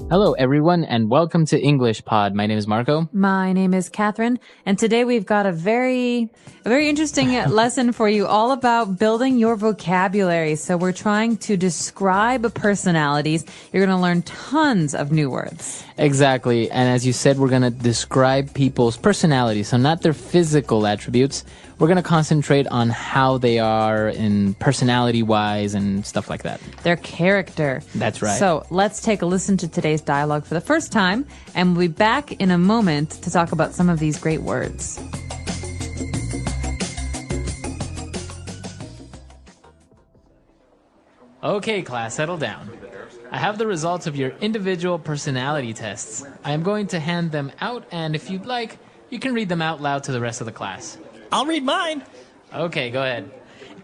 Hello, everyone, and welcome to English Pod. My name is Marco. My name is Catherine, and today we've got a very interesting lesson for you all about building your vocabulary. So we're trying to describe personalities. You're going to learn tons of new words. Exactly, and as you said, we're going to describe people's personalities, so not their physical attributes. We're going to concentrate on how they are in personality-wise and stuff like that. Their character. That's right. So let's take a listen to today's dialogue for the first time, and we'll be back in a moment to talk about some of these great words. Okay, class, settle down. I have the results of your individual personality tests. I am going to hand them out, and if you'd like, you can read them out loud to the rest of the class. I'll read mine. Okay, go ahead.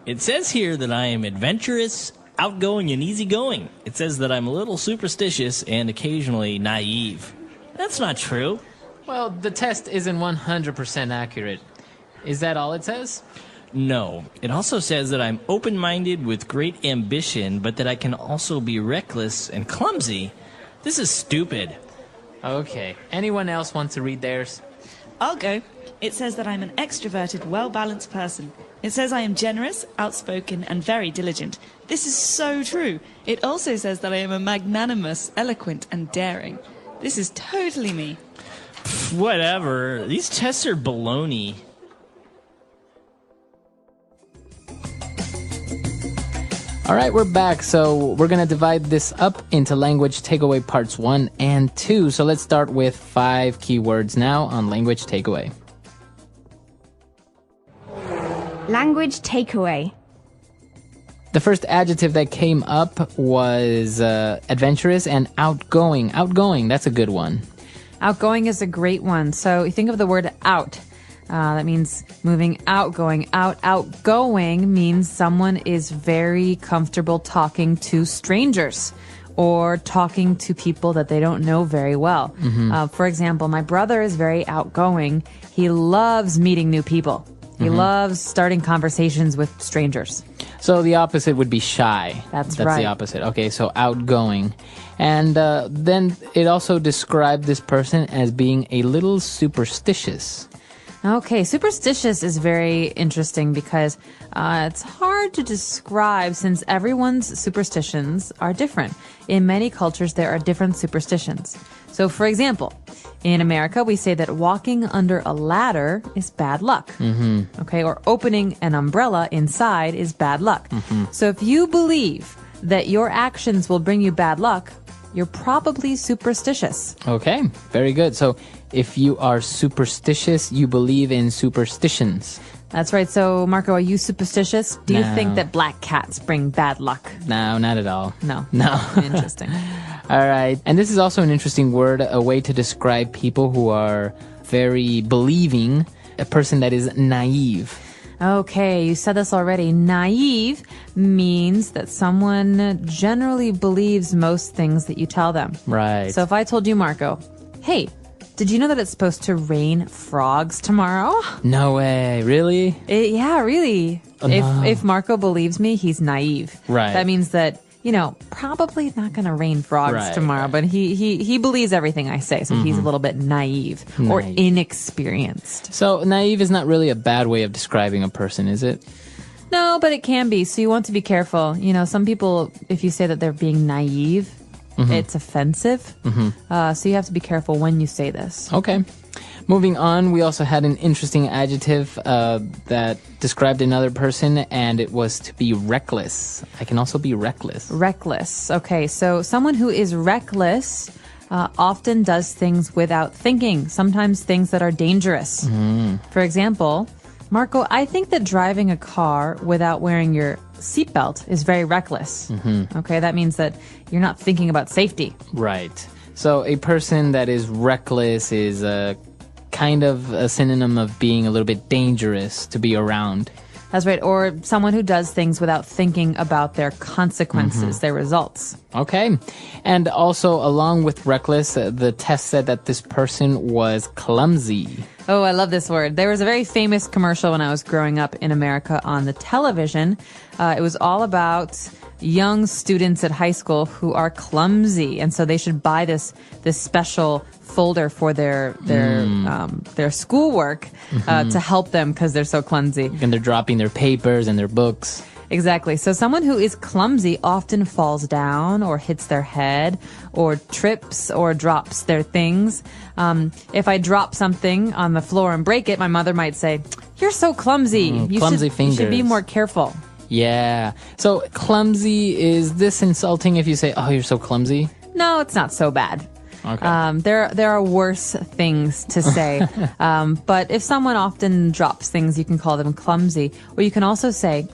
It says here that I am adventurous, outgoing, and easygoing. It says that I'm a little superstitious and occasionally naive. That's not true. Well, the test isn't 100% accurate. Is that all it says? No. It also says that I'm open-minded with great ambition, but that I can also be reckless and clumsy. This is stupid. Okay. Anyone else want to read theirs? I'll go. It says that I'm an extroverted, well-balanced person. It says I am generous, outspoken, and very diligent. This is so true. It also says that I am a magnanimous, eloquent, and daring. This is totally me. Whatever. These tests are baloney. All right, we're back. So we're going to divide this up into language takeaway parts 1 and 2. So let's start with 5 keywords now on language takeaway. Language takeaway. The first adjective that came up was adventurous and outgoing. Outgoing, that's a good one. Outgoing is a great one. So you think of the word out. That means moving out, going out. Outgoing means someone is very comfortable talking to strangers or talking to people that they don't know very well. For example, my brother is very outgoing. He loves meeting new people. He loves starting conversations with strangers. So the opposite would be shy. That's right. That's the opposite. Okay, so outgoing. And then it also described this person as being a little superstitious. Okay, superstitious is very interesting because it's hard to describe since everyone's superstitions are different. In many cultures, there are different superstitions. So, for example, in America, we say that walking under a ladder is bad luck. Okay, or opening an umbrella inside is bad luck. So if you believe that your actions will bring you bad luck, you're probably superstitious. Okay, very good. So if you are superstitious, you believe in superstitions. That's right. So, Marco, are you superstitious? Do you No. think that black cats bring bad luck? No, not at all. No. No. Interesting. All right. And this is also an interesting word, a way to describe people who are very believing, a person that is naive. Okay, you said this already. Naive means that someone generally believes most things that you tell them. Right. So if I told you, Marco, hey, did you know that it's supposed to rain frogs tomorrow? No way. Really? Yeah, really. Oh, no. If Marco believes me, he's naive. Right. That means that, probably not going to rain frogs tomorrow, but he believes everything I say, so he's a little bit naive or inexperienced. So naive is not really a bad way of describing a person, is it? No, but it can be. So you want to be careful. Some people, if you say that they're being naive, it's offensive. So you have to be careful when you say this. Okay. Moving on, we also had an interesting adjective that described another person, and it was to be reckless. I can also be reckless. Reckless. Okay, so someone who is reckless often does things without thinking, sometimes things that are dangerous. For example, Marco, I think that driving a car without wearing your seatbelt is very reckless. Okay, that means that you're not thinking about safety. Right. So a person that is reckless is kind of a synonym of being a little bit dangerous to be around. That's right. Or someone who does things without thinking about their consequences, their results. Okay. And also, along with reckless, the test said that this person was clumsy. Oh, I love this word. There was a very famous commercial when I was growing up in America on the television. It was all about young students at high school who are clumsy, and so they should buy this special folder for their schoolwork to help them because they're so clumsy. And they're dropping their papers and their books. Exactly. So someone who is clumsy often falls down or hits their head or trips or drops their things. If I drop something on the floor and break it, my mother might say, "You're so clumsy. Clumsy fingers. You should be more careful." Yeah. So clumsy, is this insulting if you say, "Oh, you're so clumsy"? No, it's not so bad. Okay. There are worse things to say. But if someone often drops things, you can call them clumsy. Or you can also say,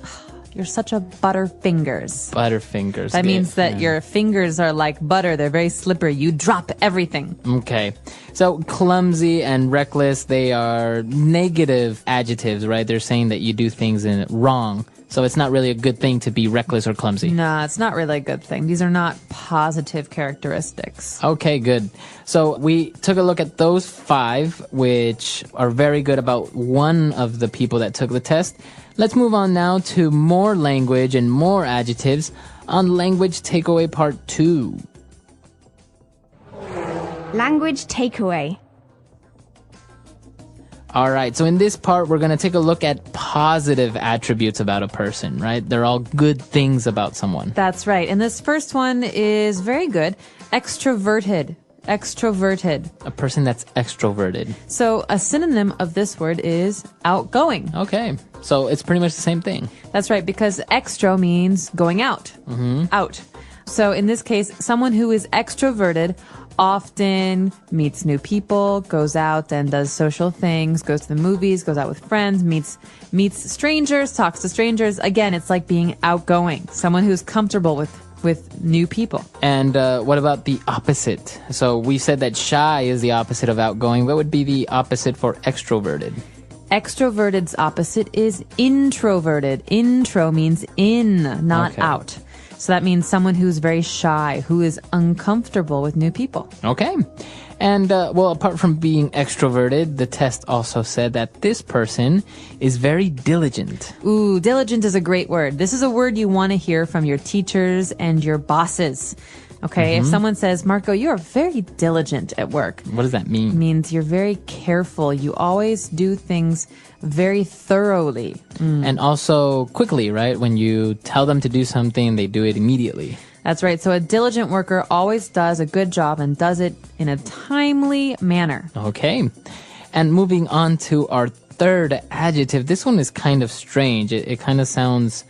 "You're such a butterfingers." Butterfingers. That means that your fingers are like butter. They're very slippery. You drop everything. Okay. So clumsy and reckless, they are negative adjectives, right? They're saying that you do things wrong. So it's not really a good thing to be reckless or clumsy. No, it's not really a good thing. These are not positive characteristics. Okay, good. So we took a look at those 5, which are very good about one of the people that took the test. Let's move on now to more language and more adjectives on Language Takeaway Part 2. Language takeaway. All right, so in this part, we're going to take a look at positive attributes about a person, right? They're all good things about someone. That's right. And this first one is very good. Extroverted. Extroverted. A person that's extroverted. So a synonym of this word is outgoing. Okay, so it's pretty much the same thing. That's right, because extro means going out. Out. So in this case, someone who is extroverted often meets new people, goes out and does social things, goes to the movies, goes out with friends, meets strangers, talks to strangers. Again, it's like being outgoing. Someone who's comfortable with new people. And what about the opposite? So we said that shy is the opposite of outgoing. What would be the opposite for extroverted? Extroverted's opposite is introverted. Intro means in, not out. So that means someone who's very shy, who is uncomfortable with new people. Okay. And, well, apart from being extroverted, the test also said that this person is very diligent. Ooh, diligent is a great word. This is a word you want to hear from your teachers and your bosses. Okay, if someone says, "Marco, you're very diligent at work." What does that mean? It means you're very careful. You always do things very thoroughly. And also quickly, right? When you tell them to do something, they do it immediately. That's right. So a diligent worker always does a good job and does it in a timely manner. Okay. And moving on to our third adjective. This one is kind of strange. It kind of sounds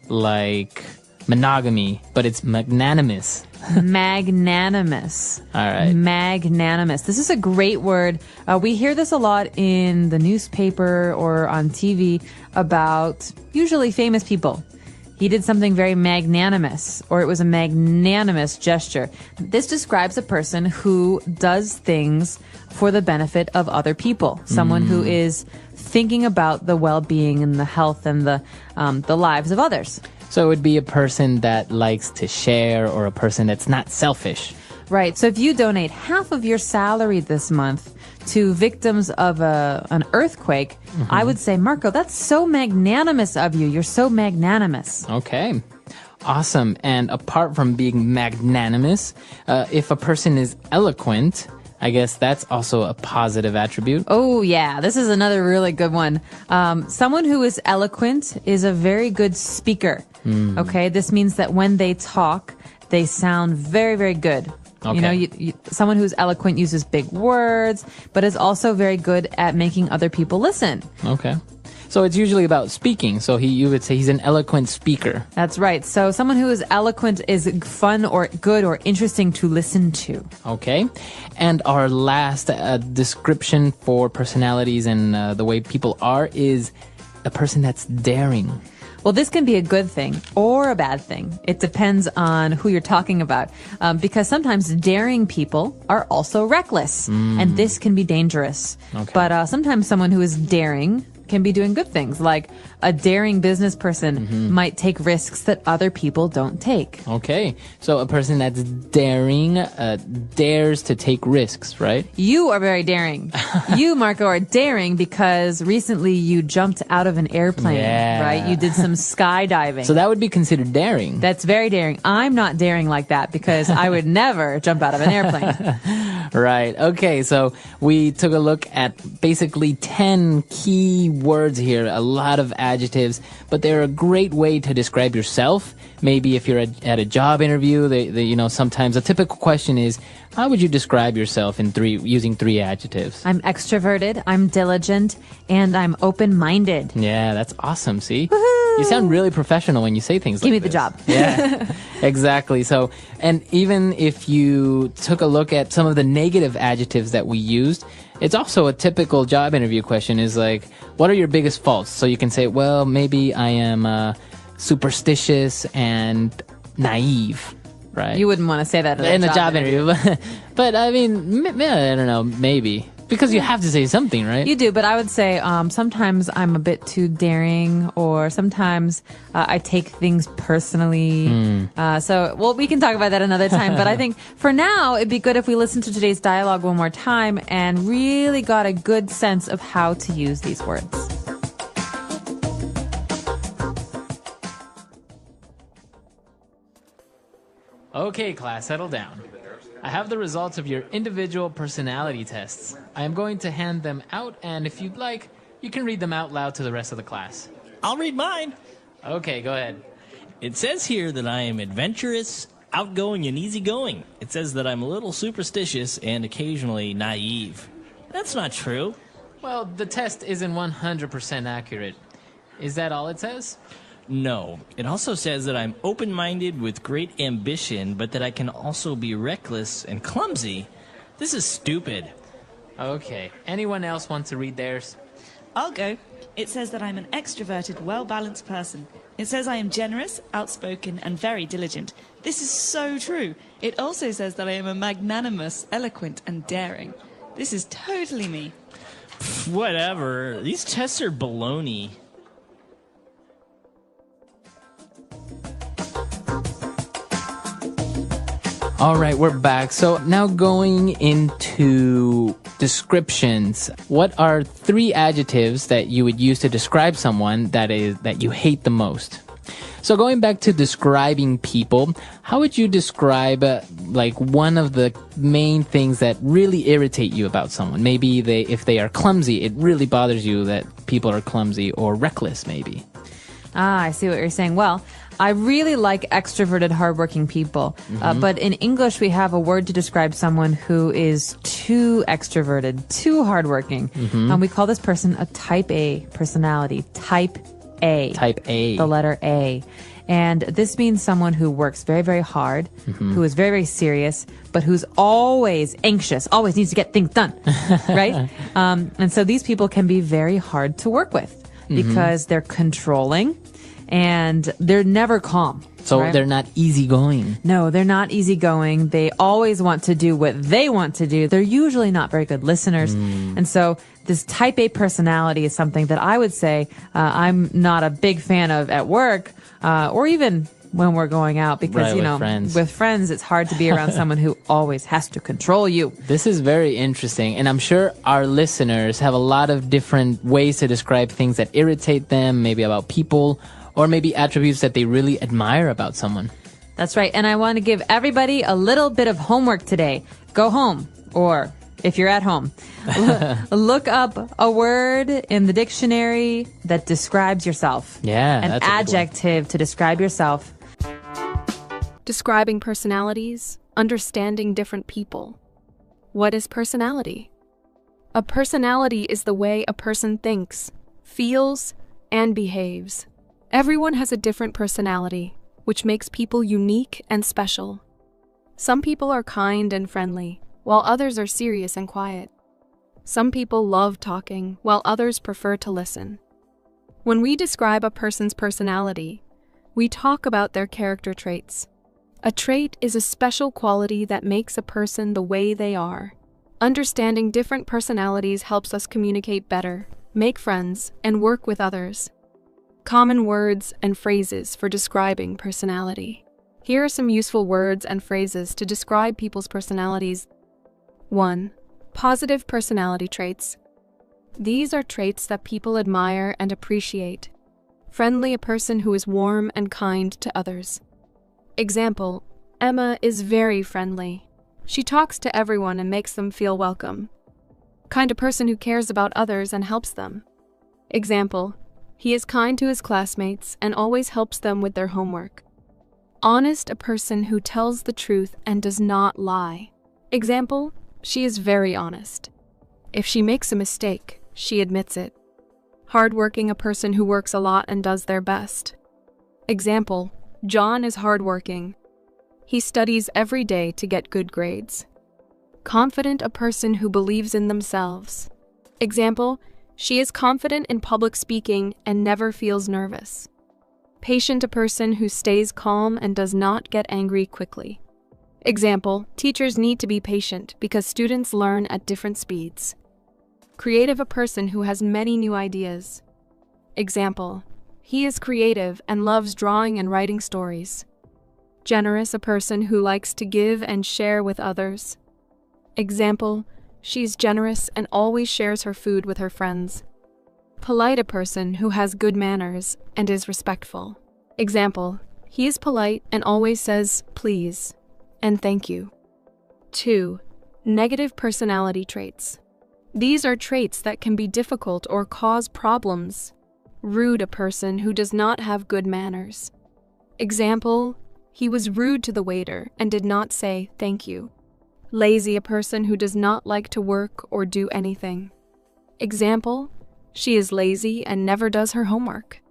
like monogamy, but it's magnanimous. Magnanimous. All right. Magnanimous. This is a great word. We hear this a lot in the newspaper or on TV about usually famous people. He did something very magnanimous, or it was a magnanimous gesture. This describes a person who does things for the benefit of other people. Someone who is thinking about the well-being and the health and the lives of others. So it would be a person that likes to share, or a person that's not selfish. Right. So if you donate half of your salary this month to victims of an earthquake, I would say, Marco, that's so magnanimous of you. You're so magnanimous. Okay. Awesome. And apart from being magnanimous, if a person is eloquent, I guess that's also a positive attribute. Oh, yeah. This is another really good one. Someone who is eloquent is a very good speaker. Okay. This means that when they talk, they sound very, very good. Okay. You know, someone who's eloquent uses big words, but is also very good at making other people listen. Okay. So it's usually about speaking. So you would say he's an eloquent speaker. That's right. So someone who is eloquent is fun or good or interesting to listen to. Okay. And our last description for personalities and the way people are is a person that's daring. Well, this can be a good thing or a bad thing. It depends on who you're talking about. Because sometimes daring people are also reckless. And this can be dangerous. Okay. But sometimes someone who is daring can be doing good things. Like a daring business person might take risks that other people don't take. Okay. So a person that's daring dares to take risks, right? You are very daring. You, Marco, are daring because recently you jumped out of an airplane, right? You did some skydiving. So that would be considered daring. That's very daring. I'm not daring like that because I would never jump out of an airplane. Right. Okay. So we took a look at basically 10 key words here, a lot of adjectives, but they're a great way to describe yourself. Maybe if you're at a job interview, sometimes a typical question is, how would you describe yourself using 3 adjectives? I'm extroverted, I'm diligent, and I'm open-minded. Yeah, that's awesome. See? Woohoo! You sound really professional when you say things Give like me this. the job. Yeah, exactly. So, and even if you took a look at some of the negative adjectives that we used, it's also a typical job interview question is like, what are your biggest faults? So you can say, well, maybe I am superstitious and naive. Right. You wouldn't want to say that in a job interview. But I mean, I don't know, maybe. Because you have to say something, right? You do, but I would say sometimes I'm a bit too daring, or sometimes I take things personally. We can talk about that another time. But I think for now, it'd be good if we listen to today's dialogue one more time and really got a good sense of how to use these words. Okay, class, settle down. I have the results of your individual personality tests. I am going to hand them out, and if you'd like, you can read them out loud to the rest of the class. I'll read mine. Okay, go ahead. It says here that I am adventurous, outgoing, and easygoing. It says that I'm a little superstitious and occasionally naive. That's not true. Well, the test isn't 100% accurate. Is that all it says? No. It also says that I'm open-minded with great ambition, but that I can also be reckless and clumsy. This is stupid. Okay. Anyone else want to read theirs? I'll go. It says that I'm an extroverted, well-balanced person. It says I am generous, outspoken, and very diligent. This is so true. It also says that I am a magnanimous, eloquent, and daring. This is totally me. Whatever. These tests are baloney. All right, we're back. So now going into descriptions. What are 3 adjectives that you would use to describe someone that you hate the most? So going back to describing people, how would you describe one of the main things that really irritate you about someone? Maybe if they are clumsy, it really bothers you that people are clumsy, or reckless maybe. I see what you're saying. Well, I really like extroverted, hardworking people. But in English, we have a word to describe someone who is too extroverted, too hardworking. And we call this person a type A personality. Type A. Type A. The letter A. And this means someone who works very, very hard, who is very, very serious, but who's always anxious, always needs to get things done, right? And so these people can be very hard to work with because they're controlling and they're never calm. So right? they're not easygoing. No, they're not easygoing. They always want to do what they want to do. They're usually not very good listeners. And so this type A personality is something that I would say I'm not a big fan of at work or even when we're going out because, with friends, it's hard to be around someone who always has to control you. This is very interesting. And I'm sure our listeners have a lot of different ways to describe things that irritate them, maybe about people, or maybe attributes that they really admire about someone. That's right. And I want to give everybody a little bit of homework today. Go home, or if you're at home, look up a word in the dictionary that describes yourself. Yeah, an that's a good one. adjective to describe yourself. Describing personalities, understanding different people. What is personality? A personality is the way a person thinks, feels, and behaves. Everyone has a different personality, which makes people unique and special. Some people are kind and friendly, while others are serious and quiet. Some people love talking, while others prefer to listen. When we describe a person's personality, we talk about their character traits. A trait is a special quality that makes a person the way they are. Understanding different personalities helps us communicate better, make friends, and work with others. Common words and phrases for describing personality. Here are some useful words and phrases to describe people's personalities. 1. Positive personality traits. These are traits that people admire and appreciate. Friendly, a person who is warm and kind to others. Example, Emma is very friendly. She talks to everyone and makes them feel welcome. Kind, a person who cares about others and helps them. Example, he is kind to his classmates and always helps them with their homework. Honest, a person who tells the truth and does not lie. Example, she is very honest. If she makes a mistake, she admits it. Hardworking, a person who works a lot and does their best. Example, John is hardworking. He studies every day to get good grades. Confident, a person who believes in themselves. Example, she is confident in public speaking and never feels nervous. Patient, a person who stays calm and does not get angry quickly. Example, teachers need to be patient because students learn at different speeds. Creative, a person who has many new ideas. Example, he is creative and loves drawing and writing stories. Generous, a person who likes to give and share with others. Example, she's generous and always shares her food with her friends. Polite, a person who has good manners and is respectful. Example, he is polite and always says please and thank you. 2. Negative personality traits. These are traits that can be difficult or cause problems. Rude, a person who does not have good manners. Example, he was rude to the waiter and did not say thank you. Lazy, a person who does not like to work or do anything. Example, she is lazy and never does her homework.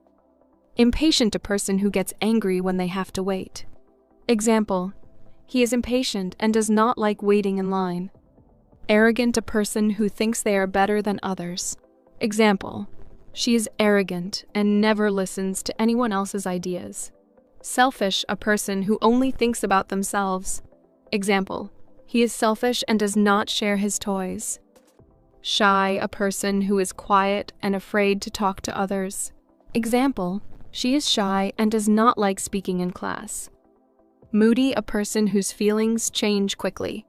Impatient, a person who gets angry when they have to wait. Example, he is impatient and does not like waiting in line. Arrogant, a person who thinks they are better than others. Example, she is arrogant and never listens to anyone else's ideas. Selfish, a person who only thinks about themselves. Example, he is selfish and does not share his toys. Shy, a person who is quiet and afraid to talk to others. Example, she is shy and does not like speaking in class. Moody, a person whose feelings change quickly.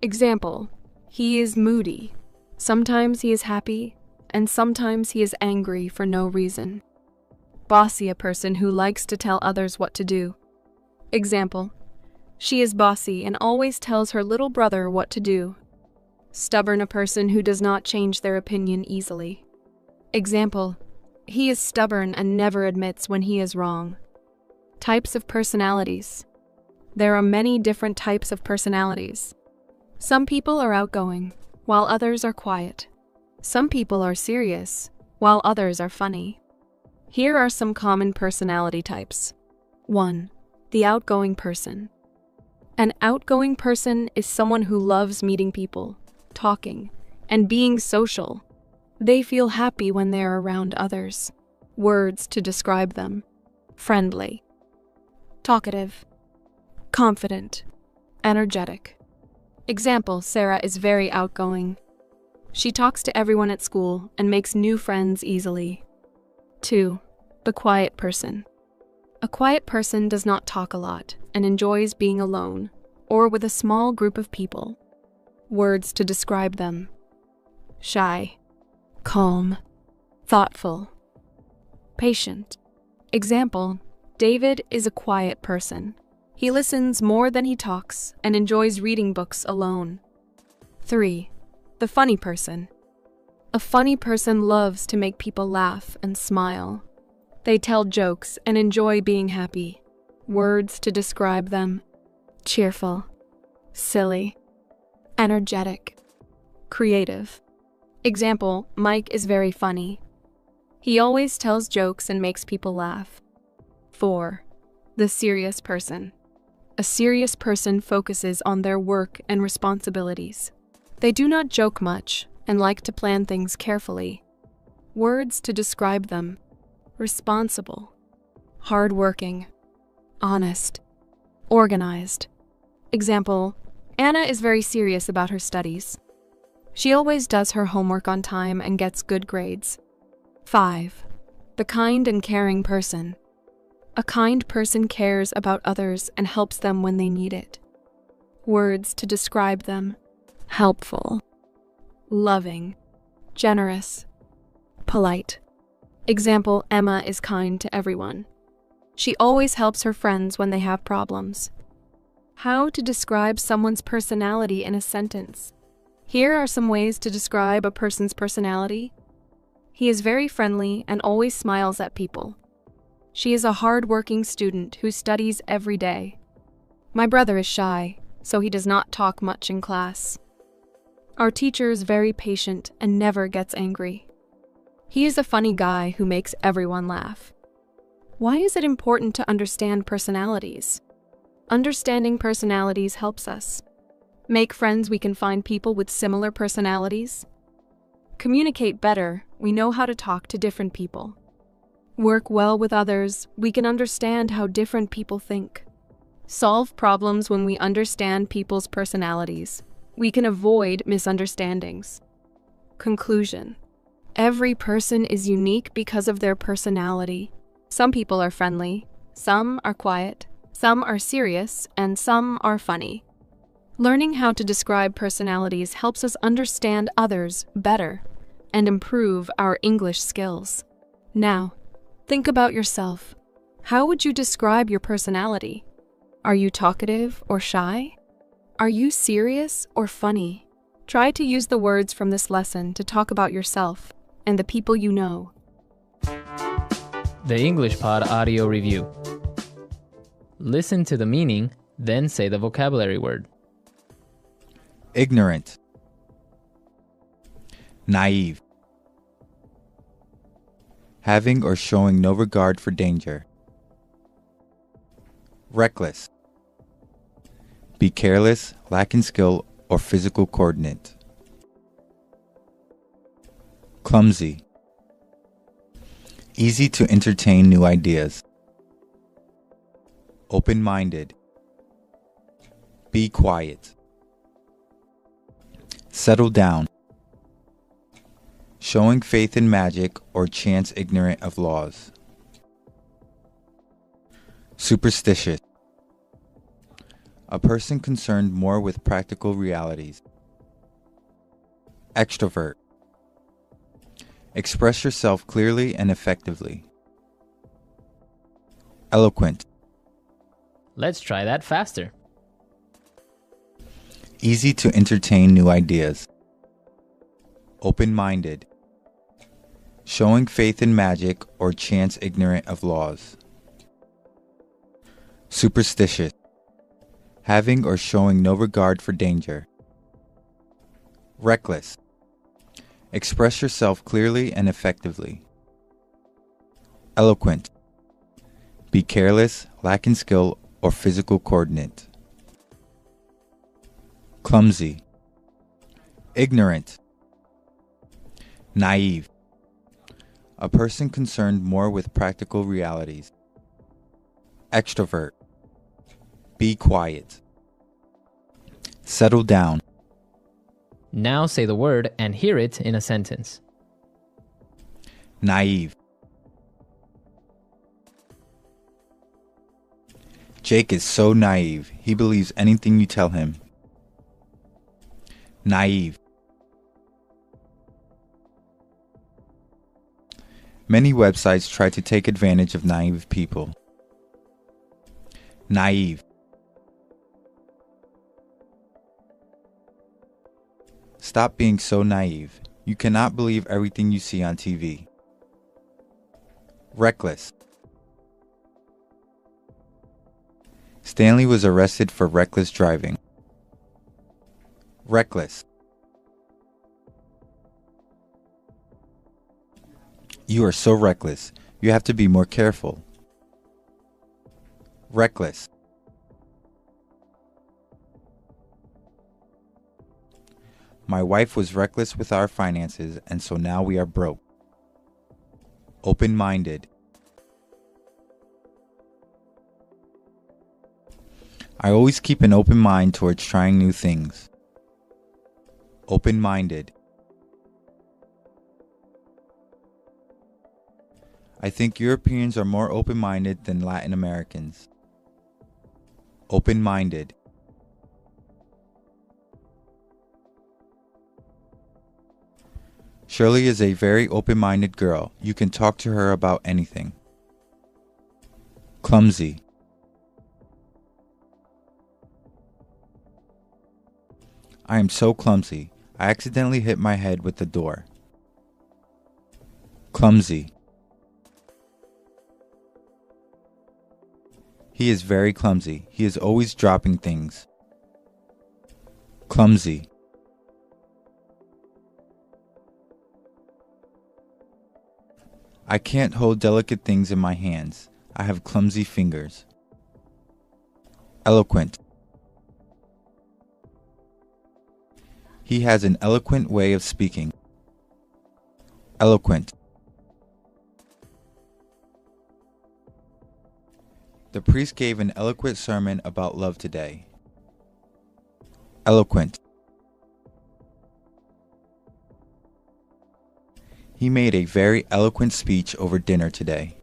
Example, he is moody. Sometimes he is happy, and sometimes he is angry for no reason. Bossy, a person who likes to tell others what to do. Example, she is bossy and always tells her little brother what to do. Stubborn, a person who does not change their opinion easily. Example, he is stubborn and never admits when he is wrong. Types of personalities. There are many different types of personalities. Some people are outgoing, while others are quiet. Some people are serious, while others are funny. Here are some common personality types. 1. The outgoing person. An outgoing person is someone who loves meeting people, talking, and being social. They feel happy when they are around others. Words to describe them. Friendly. Talkative. Confident. Energetic. Example, Sarah is very outgoing. She talks to everyone at school and makes new friends easily. 2. The quiet person. A quiet person does not talk a lot and enjoys being alone or with a small group of people. Words to describe them. Shy. Calm. Thoughtful. Patient. Example, David is a quiet person. He listens more than he talks and enjoys reading books alone. 3. The funny person. A funny person loves to make people laugh and smile. They tell jokes and enjoy being happy. Words to describe them. Cheerful. Silly. Energetic. Creative. Example, Mike is very funny. He always tells jokes and makes people laugh. 4. The serious person. A serious person focuses on their work and responsibilities. They do not joke much and like to plan things carefully. Words to describe them. Responsible. Hardworking. Honest. Organized. Example, Anna is very serious about her studies. She always does her homework on time and gets good grades. 5. The kind and caring person. A kind person cares about others and helps them when they need it. Words to describe them: helpful, loving, generous, polite. Example, Emma is kind to everyone. She always helps her friends when they have problems. How to describe someone's personality in a sentence. Here are some ways to describe a person's personality. He is very friendly and always smiles at people. She is a hard-working student who studies every day. My brother is shy, so he does not talk much in class. Our teacher is very patient and never gets angry. He is a funny guy who makes everyone laugh. Why is it important to understand personalities? Understanding personalities helps us make friends. We can find people with similar personalities. Communicate better. We know how to talk to different people. Work well with others. We can understand how different people think. Solve problems. When we understand people's personalities, we can avoid misunderstandings. Conclusion. Every person is unique because of their personality. Some people are friendly, some are quiet, some are serious, and some are funny. Learning how to describe personalities helps us understand others better and improve our English skills. Now, think about yourself. How would you describe your personality? Are you talkative or shy? Are you serious or funny? Try to use the words from this lesson to talk about yourself and the people you know. The English Pod Audio Review. Listen to the meaning, then say the vocabulary word. Ignorant, naive, having or showing no regard for danger. Reckless, be careless, lacking skill or physical coordinate. Clumsy, easy to entertain new ideas. Open-minded, be quiet. Settle down, showing faith in magic or chance ignorant of laws. Superstitious, a person concerned more with practical realities. Extrovert, express yourself clearly and effectively. Eloquent, Let's try that faster. easy to entertain new ideas. Open-minded, showing faith in magic or chance ignorant of laws. Superstitious, having or showing no regard for danger. Reckless, express yourself clearly and effectively. Eloquent, be careless, lacking skill or physical coordinate. Clumsy, ignorant, naive, a person concerned more with practical realities. Extrovert, be quiet. Settle down, Now say the word and hear it in a sentence. naive. Jake is so naive. He believes anything you tell him. Naive. Many websites try to take advantage of naive people. Naive. Stop being so naive. You cannot believe everything you see on TV. Reckless. Stanley was arrested for reckless driving. Reckless. You are so reckless. You have to be more careful. Reckless. My wife was reckless with our finances, and so now we are broke. Open-minded. I always keep an open mind towards trying new things. Open-minded. I think Europeans are more open-minded than Latin Americans. Open-minded. Shirley is a very open-minded girl. You can talk to her about anything. Clumsy. I am so clumsy. I accidentally hit my head with the door. Clumsy. He is very clumsy. He is always dropping things. Clumsy. I can't hold delicate things in my hands. I have clumsy fingers. Eloquent. He has an eloquent way of speaking. Eloquent. The priest gave an eloquent sermon about love today. Eloquent. He made a very eloquent speech over dinner today.